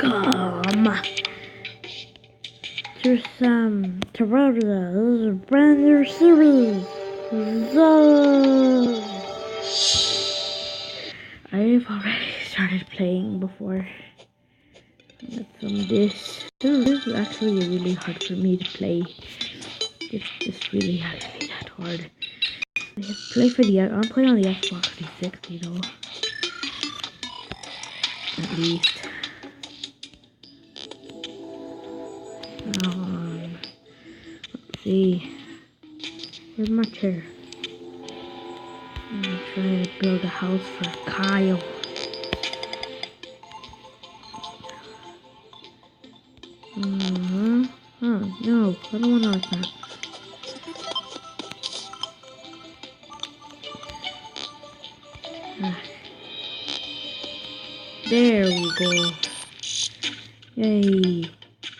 welcome to some Terraria. This is a brand new series. So I've already started playing before. This is actually really hard for me to play. It's really actually that hard. I I'm playing on the Xbox 360 though. At least. Let's see. Where's my chair? I'm trying to build a house for Kyle. Oh, no, I don't want to like that. There we go. Yay.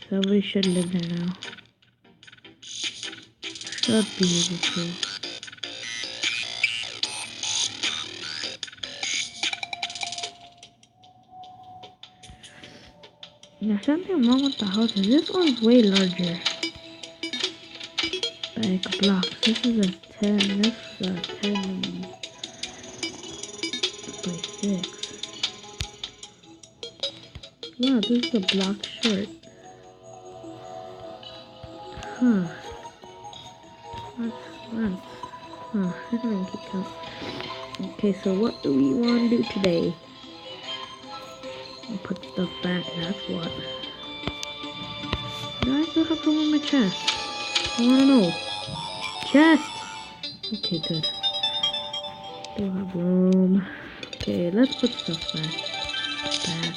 Somebody should live there now. Should be able to. There's something wrong with the houses. This one's way larger. Like blocks. This is a 10. This is a 10 by 6. Wow, this is a block short. Huh. I don't keep count. Okay, so what do we want to do today? I'll put stuff back, that's what. Do I still have room in my chest? I wanna know. Chest! Okay, good. Still have room. Okay, let's put stuff back. Back.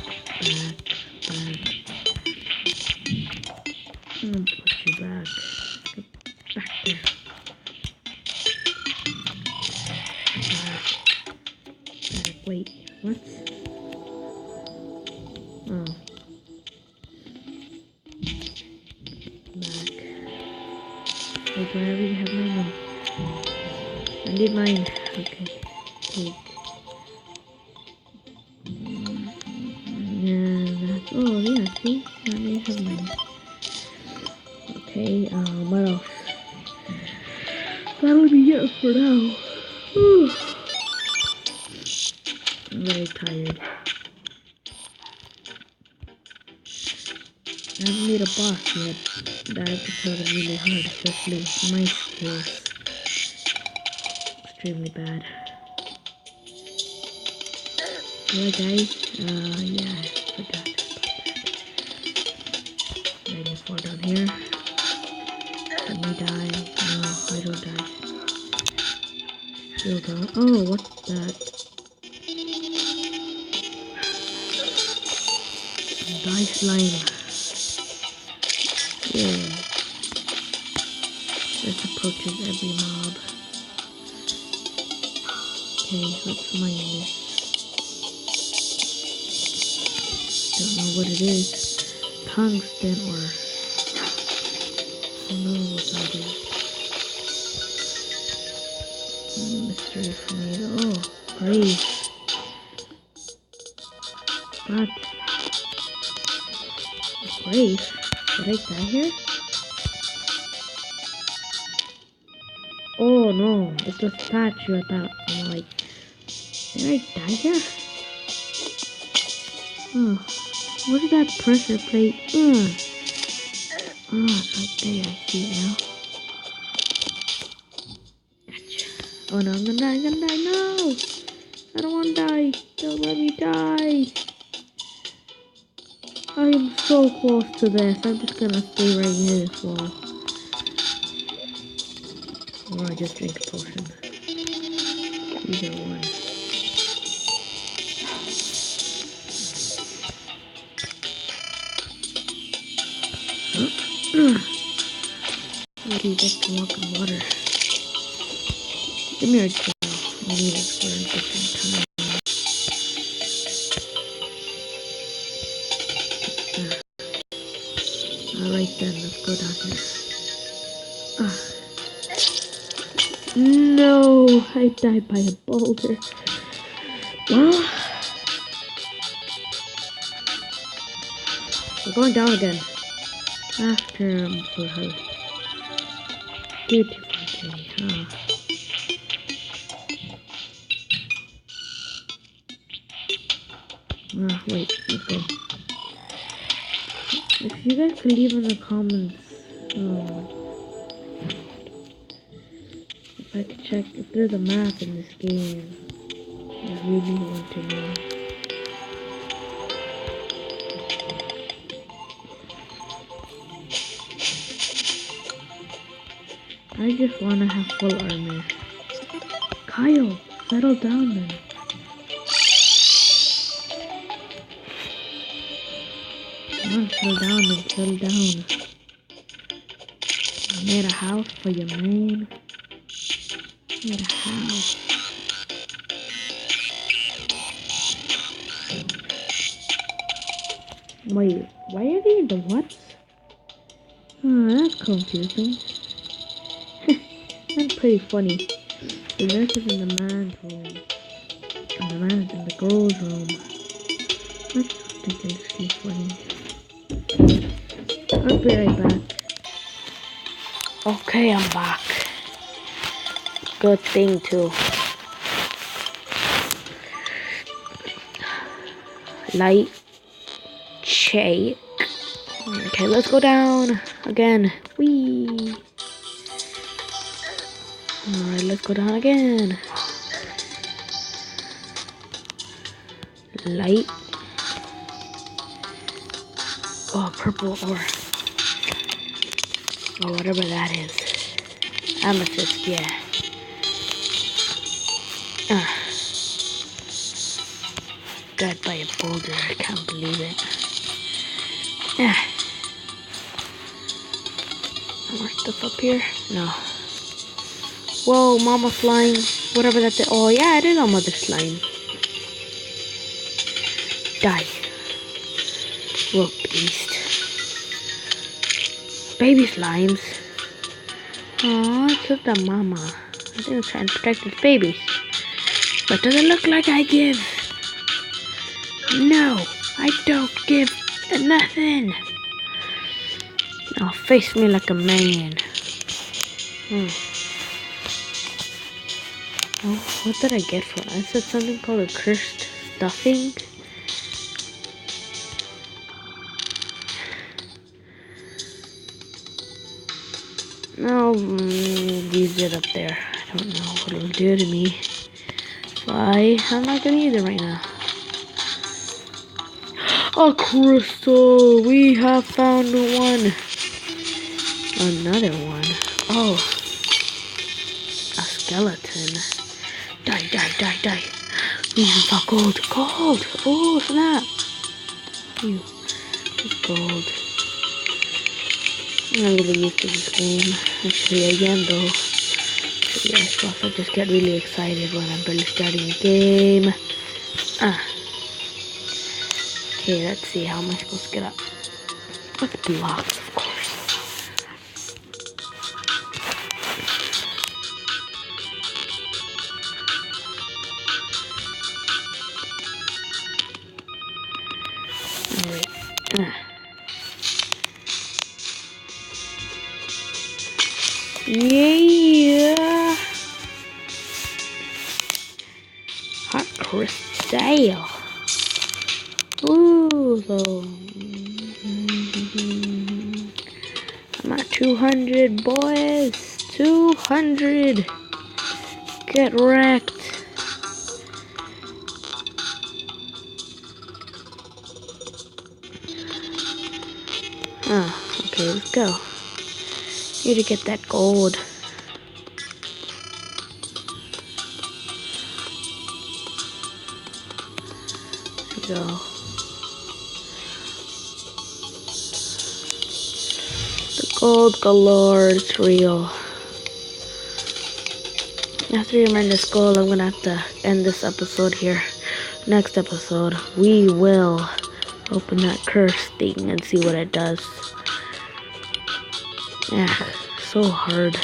I'm gonna put you back. Back there. Back. Wait, what? Oh. Back. Wait, do I already have mine? No. I need mine. Okay. Take. Oh yeah, see? I already have mine. Okay, what else? That'll be it for now. I'm very tired. I haven't made a boss yet. That I could tell is really hard, especially my skills. Extremely bad. Do I die? Yeah, I forgot about that. Did I fall down here? Let me die. No, I don't die. Still don't. Oh, what's that? Die slime. Yeah. This approaches every mob. Okay, let's mine this. Don't know what it is. Tungsten or I don't know what that is. Mystery for me. Oh, grave. What? A grave? Did I die here? Oh no, it's a statue. I thought, I'm like, did I die here? Oh, what is that pressure plate? Oh, it's right there. I see it now. Gotcha. Oh no, I'm gonna die. No! I don't wanna die. Don't let me die. I am so close to this. I'm just gonna stay right near this wall. Or I just drink a potion. Either one. Okay, back to walk in water. Give me a chair. I need it for a different time. Alright then, let's go down here. No, I died by a boulder. Well, We're going down again. After full health. 35k, wait, let's go. If you guys could leave in the comments, if I could check if there's a map in this game. I really want to know. I just want to have full armor. Kyle, settle down then. Come on, settle down and settle down. I made a house for you, man. I made a house. Wait, why are they in the what? Oh, that's confusing. That's pretty funny. The nurse is in the man's room. And the man is in the girl's room. That's ridiculously funny. I'll be right back. Okay, I'm back. Good thing too. Light shake. Okay, let's go down again. Whee! Alright, let's go down again. Light. Oh, purple ore. Or whatever that is. Amethyst, yeah. Died by a boulder. I can't believe it. Yeah. More stuff up here? No. Whoa, mama slime. Whatever that is. Oh, yeah, it is a mother slime. Die. Look, beast. Baby slimes. Aw, it's just a mama. I think it's trying to protect its babies. But does it look like I give? No, I don't give nothing. Now face me like a man. Oh, what did I get for it? I said something called a cursed stuffing. No, leave it up there. I don't know what it'll do to me. Why? I'm not gonna use it right now. A crystal! We have found one. Another one. Oh. A skeleton. Die, die, die, die. We found gold. Gold! Oh, snap! Ew. It's gold. I'm really used to this game. Actually, again though. Yeah, I just get really excited when I'm barely starting a game. Okay, let's see. How am I supposed to get up? With blocks, of course. Alright. Yeah. Hot crystal. Ooh, so I'm at 200, boys. 200. Get wrecked. Okay, let's go. Need to get that gold. There we go. The gold galore, it's real. After you remind this gold, I'm gonna have to end this episode here. Next episode, we will open that curse thing and see what it does. Yeah, so hard.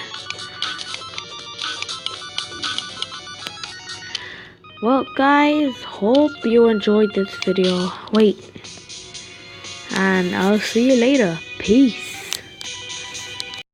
Well, guys, hope you enjoyed this video. Wait, And I'll see you later. Peace.